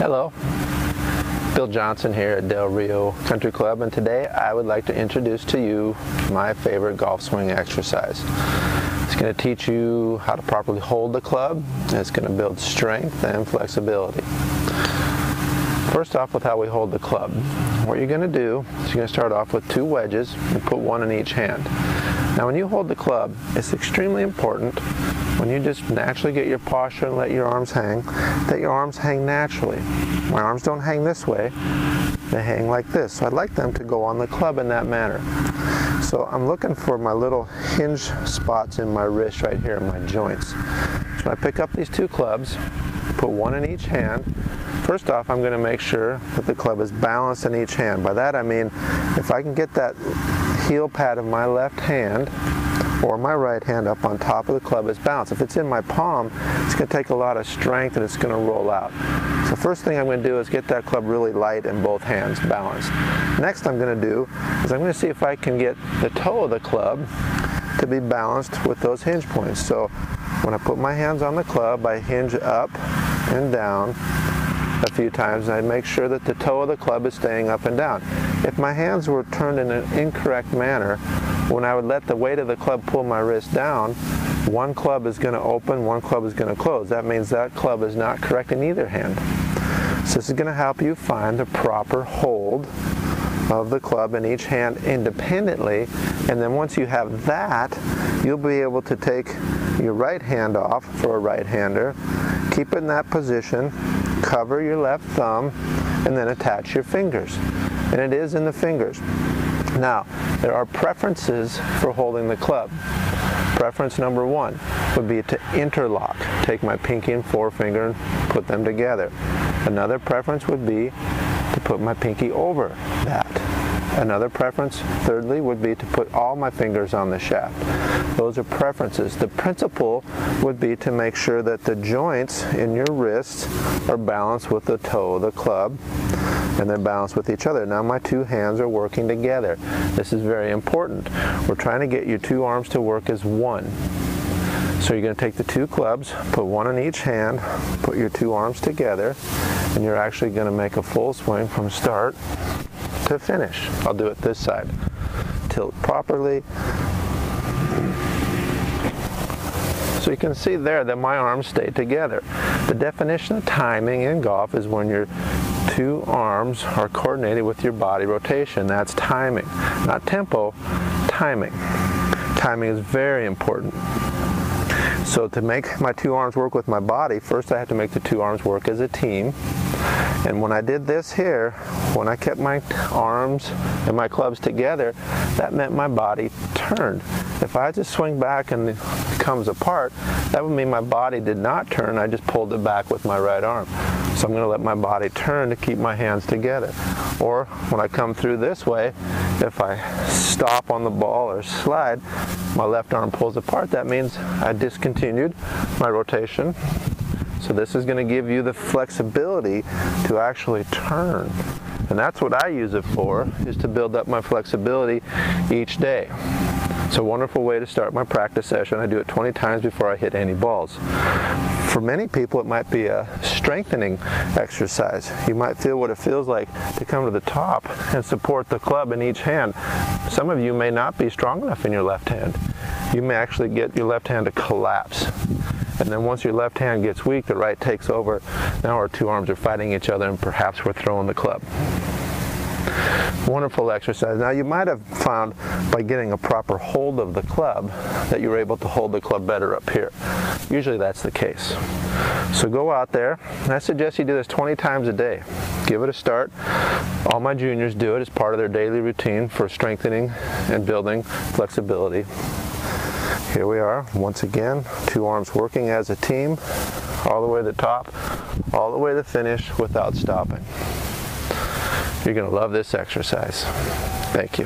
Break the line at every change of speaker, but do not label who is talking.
Hello, Bill Johnson here at Del Rio Country Club, and today I would like to introduce to you my favorite golf swing exercise. It's going to teach you how to properly hold the club, and it's going to build strength and flexibility. First off, with how we hold the club. What you're going to do is you're going to start off with 2 wedges and put 1 in each hand. Now when you hold the club, it's extremely important when you just naturally get your posture and let your arms hang, that your arms hang naturally. My arms don't hang this way, they hang like this. So I'd like them to go on the club in that manner. So I'm looking for my little hinge spots in my wrist right here in my joints. So I pick up these 2 clubs, put 1 in each hand. First off, I'm going to make sure that the club is balanced in each hand. By that I mean, if I can get that heel pad of my left hand or my right hand up on top of the club is balanced. If it's in my palm, it's going to take a lot of strength and it's going to roll out. So first thing I'm going to do is get that club really light in both hands, balanced. Next I'm going to do is I'm going to see if I can get the toe of the club to be balanced with those hinge points. So when I put my hands on the club, I hinge up and down a few times, and I make sure that the toe of the club is staying up and down. If my hands were turned in an incorrect manner, when I would let the weight of the club pull my wrist down, one club is going to open, one club is going to close. That means that club is not correct in either hand. So this is going to help you find the proper hold of the club in each hand independently, and then once you have that, you'll be able to take your right hand off for a right-hander, keep it in that position, cover your left thumb, and then attach your fingers. And it is in the fingers. Now, there are preferences for holding the club. Preference number 1 would be to interlock. Take my pinky and forefinger and put them together. Another preference would be to put my pinky over that. Another preference, thirdly, would be to put all my fingers on the shaft. Those are preferences. The principle would be to make sure that the joints in your wrists are balanced with the toe of the club, and they're balanced with each other. Now my 2 hands are working together. This is very important. We're trying to get your 2 arms to work as one. So you're going to take the 2 clubs, put 1 in each hand, put your 2 arms together, and you're actually going to make a full swing from start to finish. I'll do it this side. Tilt properly. So you can see there that my arms stay together. The definition of timing in golf is when your 2 arms are coordinated with your body rotation. That's timing. Not tempo, timing. Timing is very important. So to make my 2 arms work with my body, first I have to make the 2 arms work as a team. And when I did this here, when I kept my arms and my clubs together, that meant my body turned. If I just swing back and it comes apart, that would mean my body did not turn. I just pulled it back with my right arm. So I'm going to let my body turn to keep my hands together. Or when I come through this way, if I stop on the ball or slide, my left arm pulls apart. That means I discontinued my rotation. So this is going to give you the flexibility to actually turn. And that's what I use it for, is to build up my flexibility each day. It's a wonderful way to start my practice session. I do it 20 times before I hit any balls. For many people, it might be a strengthening exercise. You might feel what it feels like to come to the top and support the club in each hand. Some of you may not be strong enough in your left hand. You may actually get your left hand to collapse. And then once your left hand gets weak, the right takes over. Now our 2 arms are fighting each other, and perhaps we're throwing the club. Wonderful exercise. Now you might have found by getting a proper hold of the club that you're able to hold the club better up here. Usually that's the case. So go out there, and I suggest you do this 20 times a day. Give it a start. All my juniors do it as part of their daily routine for strengthening and building flexibility. Here we are, once again, 2 arms working as a team, all the way to the top, all the way to the finish without stopping. You're going to love this exercise. Thank you.